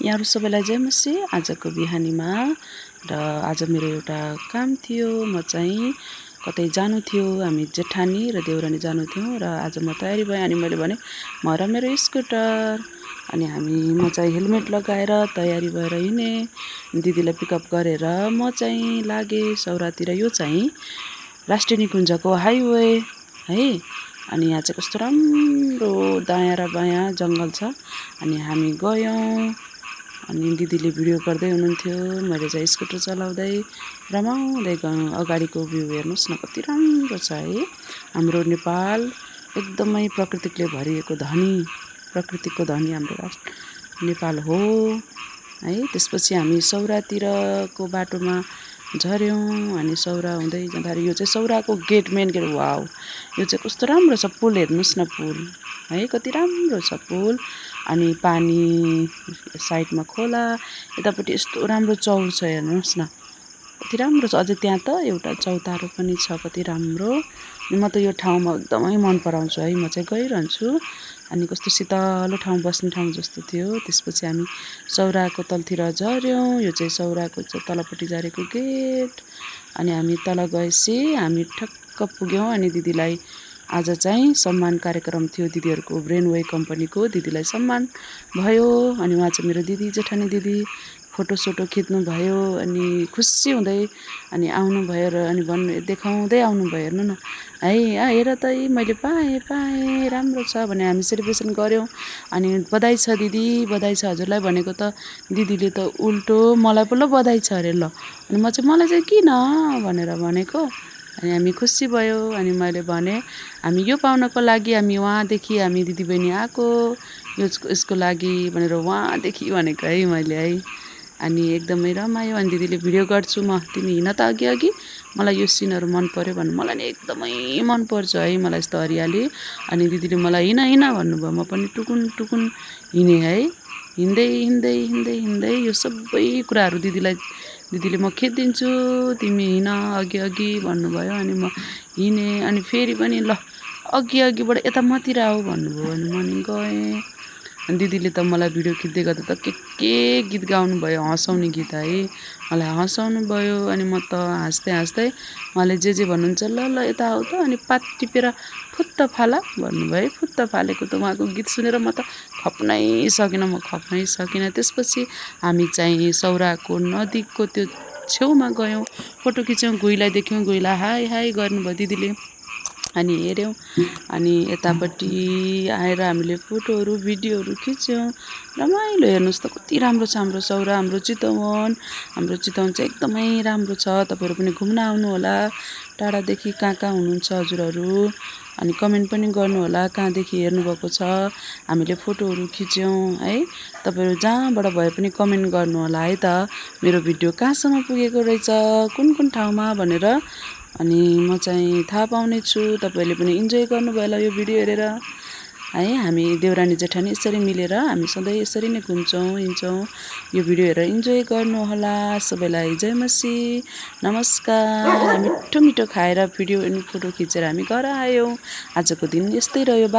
यहाँहरु सबैलाई जय मसी। आजको बिहानीमा र आज मेरो एउटा काम थियो, म चाहिँ कतै जानु थियो, हामी जेठानी र देउरानी जानु थियौं र आज म तयारी भएँ अनि मैले भने म र मेरो स्कुटर अनि म चाहिँ हेलमेट लगाएर तयारी भएर हिँडे। दिदीलाई पिकअप गरेर म चाहिँ लागे सौरातिर। यो चाहिँ राष्ट्रिय निकुञ्जको हाइवे है। अनि यहाँ चाहिँ कस्तो राम्रो दायाँ र बायाँ जंगल छ अनि हामी गयौं। अनि दिदीले भिडियो गर्दै हुनुहुन्थ्यो, मैले चाहिँ स्कुटर चलाउँदै रमाउँदै गयौं। अगाडिको भ्यू हेर्नुस् न कति राम्रो छ है। हाम्रो नेपाल एकदमै प्रकृतिले भरिएको धनी, प्रकृतिको धनी हाम्रो राष्ट्र नेपाल हो है। त्यसपछि हामी सौरातिरको बाटोमा झर्यौं अनि सौरा हुँदै जाँदाखेरि यो चाहिँ सौराको गेट, मेन गेट। वाउ, यो चाहिँ कस्तो राम्रो छ पुल, हेर्नुस् न पुल है, कति राम्रो छ पुल। अनि पानी साइडमा खोला, यतापट्टि यस्तो राम्रो चौर छ, हेर्नुस् न कति राम्रो छ। अझै त्यहाँ त एउटा चौतारो पनि छ, कति राम्रो। म त यो ठाउँमा एकदमै मन पराउँछु है, म चाहिँ गइरहन्छु। अनि कस्तो शीतलो ठाउँ, बस्ने ठाउँ जस्तो थियो। त्यसपछि हामी सौराको तलतिर झर्यौं। यो चाहिँ सौराको तलपट्टि झरेको गेट। अनि हामी तल गएपछि हामी ठक्क पुग्यौं। अनि दिदीलाई आज चाहिँ सम्मान कार्यक्रम थियो, दिदीहरूको ब्रेनवे कम्पनीको दिदीलाई सम्मान भयो। अनि उहाँ चाहिँ मेरो दिदी, जेठानी दिदी, फोटोसोटो खिच्नु भयो। अनि खुसी हुँदै अनि आउनुभयो र अनि देखाउँदै आउनुभयो, हेर्नु न है, हेर त मैले पाएँ राम्रो छ भने हामी सेलिब्रेसन गऱ्यौं। अनि बधाई छ दिदी, बधाई छ हजुरलाई भनेको त दिदीले त उल्टो मलाई पो ल बधाई छ अरे। ल अनि मलाई चाहिँ किन भनेर भनेको। अनि हामी खुसी भयो। अनि मैले भने हामी यो पाउनको लागि हामी वहाँदेखि हामी दिदीबहिनी आएको, यसको लागि भनेर वहाँदेखि भनेको है मैले है। अनि एकदमै रमायो। अनि दिदीले भिडियो गर्छु म, तिमी हिँड त अघि अघि, मलाई यो सिनहरू मन पर्यो भन्नु। मलाई नि एकदमै मन पर्छ है, मलाई यस्तो हरियाली। अनि दिदीले मलाई हिँड हिँड भन्नुभयो, म पनि टुकुन टुकुन हिँडेँ है। हिँड्दै यो सबै कुराहरू दिदीले म खिचिदिन्छु, तिमी हिँड अघि अघि भन्नुभयो। अनि म हिँडेँ। अनि फेरि पनि ल अघि अघिबाट यता मतिर आऊ भन्नुभयो। अनि म नि गएँ। अनि दिदीले त मलाई भिडियो खिच्दै गर्दा त के गीत गाउनु भयो, हँसाउने गीत है, मलाई हँसाउनु भयो। अनि म त हाँस्दै उहाँले जे भन्नुहुन्छ, ल ल यता आऊ त, अनि पात टिपेर फुत्त फाला भन्नुभयो है। फुत्त फालेको त उहाँको गीत सुनेर म त खप्नै सकिनँ। त्यसपछि हामी चाहिँ सौराको नदीको त्यो छेउमा गयौं, फोटो खिच्यौं, गुइलाई देख्यौं, गुइलाई हाई हाई गर्नुभयो दिदीले। अनि हेऱ्यौं। अनि यतापट्टि आएर हामीले फोटोहरू भिडियोहरू खिच्यौं, रमाइलो। हेर्नुहोस् त कति राम्रो छ हाम्रो सौरा, हाम्रो चितवन। हाम्रो चितवन चाहिँ एकदमै राम्रो छ। तपाईँहरू पनि घुम्न आउनुहोला। टाढादेखि कहाँ हुनुहुन्छ हजुरहरू, अनि कमेन्ट पनि गर्नुहोला कहाँदेखि हेर्नुभएको छ। हामीले फोटोहरू खिच्यौं है। तपाईँहरू जहाँबाट भए पनि कमेन्ट गर्नुहोला है त, मेरो भिडियो कहाँसम्म पुगेको रहेछ, कुन ठाउँमा भनेर। अनि म चाहिँ थाहा पाउने छु। तपाईँले पनि इन्जोय गर्नुभयो होला यो भिडियो हेरेर है। हामी देउरानी जेठानी यसरी मिलेर हामी सधैँ यसरी नै घुम्छौँ, हिँड्छौँ। यो भिडियो हेरेर इन्जोय गर्नुहोला। सबैलाई जय मसी, नमस्कार। मिठो खाएर भिडियो अनि फोटो खिचेर हामी घर आयौँ। आजको दिन यस्तै रह्यो।